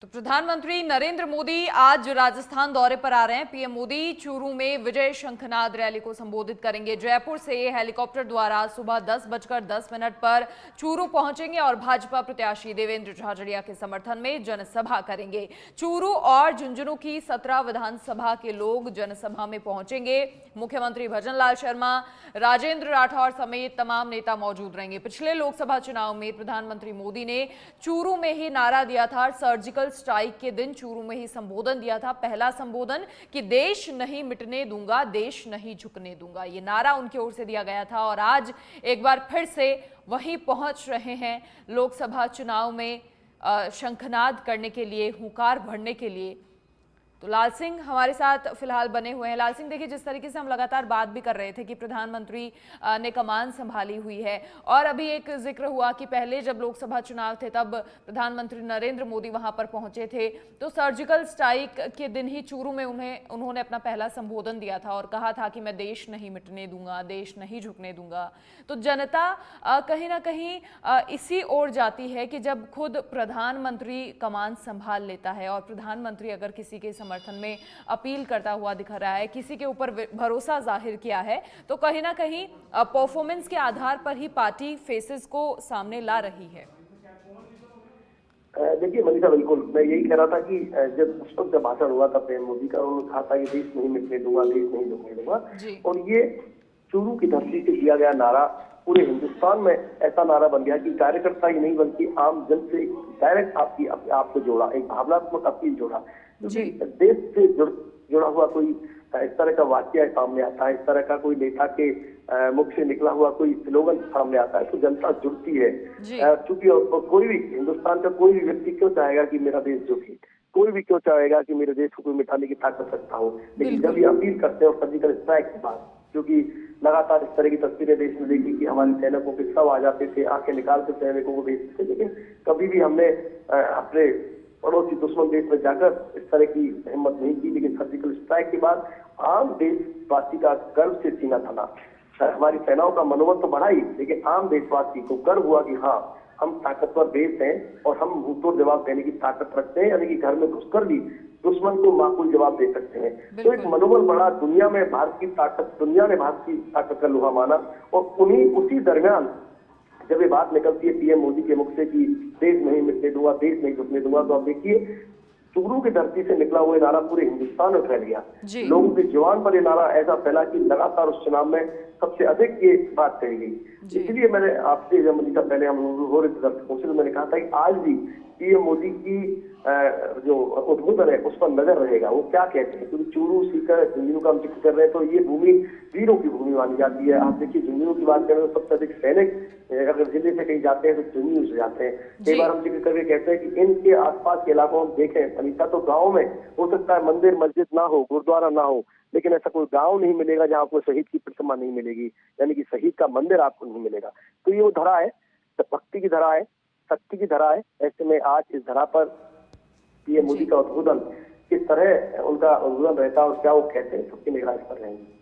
तो प्रधानमंत्री नरेंद्र मोदी आज राजस्थान दौरे पर आ रहे हैं। पीएम मोदी चूरू में विजय शंखनाद रैली को संबोधित करेंगे। जयपुर से हेलीकॉप्टर द्वारा सुबह 10:10 पर चूरू पहुंचेंगे और भाजपा प्रत्याशी देवेंद्र झाझड़िया के समर्थन में जनसभा करेंगे। चूरू और झुंझुनू की 17 विधानसभा के लोग जनसभा में पहुंचेंगे। मुख्यमंत्री भजनलाल शर्मा, राजेंद्र राठौर समेत तमाम नेता मौजूद रहेंगे। पिछले लोकसभा चुनाव में प्रधानमंत्री मोदी ने चूरू में ही नारा दिया था, सर्जिकल स्ट्राइक के दिन चूरू में ही संबोधन दिया था। पहला संबोधन कि देश नहीं मिटने दूंगा, देश नहीं झुकने दूंगा, ये नारा उनकी ओर से दिया गया था। और आज एक बार फिर से वहीं पहुंच रहे हैं लोकसभा चुनाव में शंखनाद करने के लिए, हुंकार भरने के लिए। तो लाल सिंह हमारे साथ फिलहाल बने हुए हैं। लाल सिंह, देखिए, जिस तरीके से हम लगातार बात भी कर रहे थे कि प्रधानमंत्री ने कमान संभाली हुई है और अभी एक जिक्र हुआ कि पहले जब लोकसभा चुनाव थे तब प्रधानमंत्री नरेंद्र मोदी वहां पर पहुंचे थे, तो सर्जिकल स्ट्राइक के दिन ही चूरू में उन्होंने अपना पहला संबोधन दिया था और कहा था कि मैं देश नहीं मिटने दूंगा, देश नहीं झुकने दूंगा। तो जनता कहीं ना कहीं इसी ओर जाती है कि जब खुद प्रधानमंत्री कमान संभाल लेता है और प्रधानमंत्री अगर किसी के समर्थन में अपील करता हुआ दिख रहा है, किसी के ऊपर भरोसा जाहिर किया है, तो कहीं ना कहीं परफॉर्मेंस के आधार पर ही पार्टी फेसेस को सामने ला रही है। देखिए मनीषा, बिल्कुल मैं यही कह रहा था कि जब उस वक्त जब भाषण हुआ था पीएम मोदी का, उन्होंने कहा था कि देश नहीं मिटने दूंगा, देश नहीं झुकने दूंगा। और ये चूरू की धरती से दिया गया नारा पूरे हिंदुस्तान में ऐसा नारा बन गया कि कार्यकर्ता ही नहीं बल्कि आम जन से डायरेक्ट आपको जोड़ा, एक भावनात्मक अपील जोड़ा। क्योंकि देश से जुड़ा हुआ कोई इस तरह का वाक्य सामने आता है, इस तरह का कोई नेता के मुख से निकला हुआ कोई स्लोगन सामने आता है तो जनता जुड़ती है। क्योंकि कोई भी हिंदुस्तान का कोई भी व्यक्ति क्यों चाहेगा कि मेरा देश झुके, कोई भी क्यों चाहेगा कि मेरे देश को कोई मिटाने की ताकत रखता हो। लेकिन जब ये अपील करते हैं सर्जिकल स्ट्राइक के बाद, क्योंकि लगातार इस तरह की तस्वीरें देश में देखी कि हमारे सैनिकों के शव आ जाते थे, आंखें निकाल के सैनिकों को भेजते थे, लेकिन कभी भी हमने अपने पड़ोसी दुश्मन देश में जाकर इस तरह की हिम्मत नहीं की। लेकिन सर्जिकल स्ट्राइक के बाद आम देशवासी का गर्व से सीना थामा। हमारी सेनाओं का मनोबल तो बढ़ा ही, लेकिन आम देशवासी को गर्व हुआ कि हाँ, हम ताकतवर देश हैं और हम मुंहतोड़ जवाब देने की ताकत रखते हैं, यानी कि घर में घुसकर भी दुश्मन को माकूल जवाब दे सकते हैं। तो एक मनोबल बढ़ा, दुनिया में भारत की ताकत, दुनिया ने भारत की ताकत का लोहा माना। और उसी दरमियान जब ये बात निकलती है पीएम मोदी के मुख से कि देश नहीं मिटने दूंगा, देश नहीं झुकने दूंगा, तो आप देखिए चूरू की धरती से निकला हुआ नारा पूरे हिंदुस्तान में फैल गया। लोगों की जुबान पर ये नारा ऐसा फैला कि लगातार उस चुनाव में सबसे अधिक ये बात कही गई। इसलिए मैंने आपसे जब मनीषा पहले हम हो रहे थे दर्शकों से, तो मैंने कहा था कि आज भी पीएम मोदी की जो उद्बोधन है उस पर नजर रहेगा, वो क्या कहते हैं। क्योंकि चूरू, सीकर, झुंझुनू का हम जिक्र कर रहे हैं तो ये भूमि वीरों की भूमि मानी जाती है। आप देखिए झुंझुनू की बात करें तो सबसे अधिक सैनिक अगर जिले से कहीं जाते हैं तो झुंझुनू से जाते हैं। कई बार हम जिक्र करके कहते हैं कि इनके आसपास के इलाकों में देखें मनीषा, तो गाँव में हो सकता है मंदिर मस्जिद ना हो, गुरुद्वारा ना हो, लेकिन ऐसा कोई गांव नहीं मिलेगा जहां आपको शहीद की प्रतिमा नहीं मिलेगी, यानी कि शहीद का मंदिर आपको नहीं मिलेगा। तो ये वो धरा है, भक्ति की धरा है, शक्ति की धरा है। ऐसे में आज इस धरा पर पीएम मोदी का उद्बोधन किस तरह उनका उद्बोधन रहता है और क्या वो कहते हैं, सबकी निगरानी पर रहेंगे।